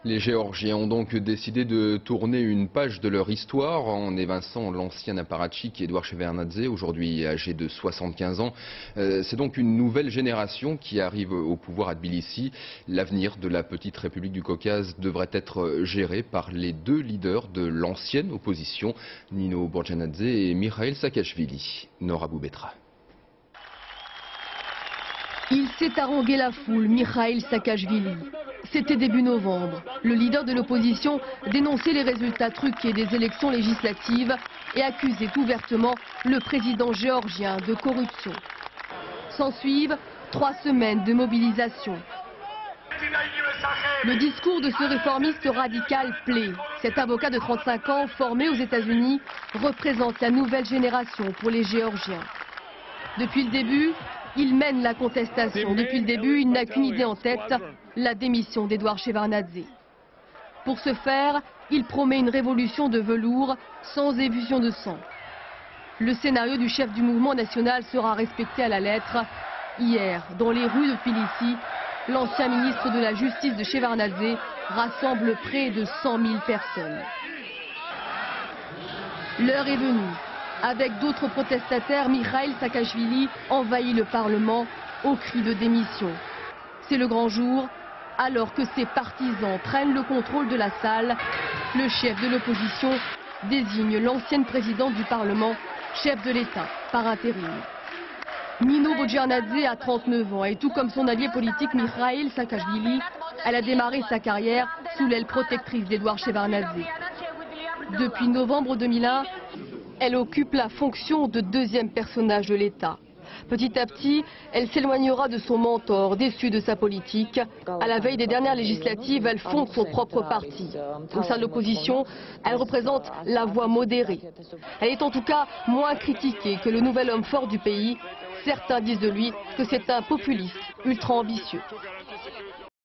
Les Géorgiens ont donc décidé de tourner une page de leur histoire en évinçant l'ancien apparatchik Edouard Shevardnadze, aujourd'hui âgé de 75 ans. C'est donc une nouvelle génération qui arrive au pouvoir à Tbilissi. L'avenir de la petite République du Caucase devrait être géré par les deux leaders de l'ancienne opposition, Nino Burjanadze et Mikhail Saakashvili. Nora Boubetra. Il s'est harangué la foule, Mikhail Saakashvili. C'était début novembre. Le leader de l'opposition dénonçait les résultats truqués des élections législatives et accusait ouvertement le président géorgien de corruption. S'ensuivent 3 semaines de mobilisation. Le discours de ce réformiste radical plaît. Cet avocat de 35 ans, formé aux États-Unis, représente la nouvelle génération pour les Géorgiens. Depuis le début, il mène la contestation. Depuis le début, il n'a qu'une idée en tête, la démission d'Edouard Shevardnadze. Pour ce faire, il promet une révolution de velours sans effusion de sang. Le scénario du chef du mouvement national sera respecté à la lettre. Hier, dans les rues de Tbilissi, l'ancien ministre de la Justice de Shevardnadze rassemble près de 100 000 personnes. L'heure est venue. Avec d'autres protestataires, Mikhail Saakashvili envahit le Parlement au cri de démission. C'est le grand jour. Alors que ses partisans prennent le contrôle de la salle, le chef de l'opposition désigne l'ancienne présidente du Parlement, chef de l'État, par intérim. Nino Burjanadze a 39 ans et tout comme son allié politique Mikhail Saakashvili, elle a démarré sa carrière sous l'aile protectrice d'Edouard Shevardnadze. Depuis novembre 2001, elle occupe la fonction de deuxième personnage de l'État. Petit à petit, elle s'éloignera de son mentor, déçu de sa politique. À la veille des dernières législatives, elle fonde son propre parti. Au sein de l'opposition, elle représente la voix modérée. Elle est en tout cas moins critiquée que le nouvel homme fort du pays. Certains disent de lui que c'est un populiste ultra ambitieux.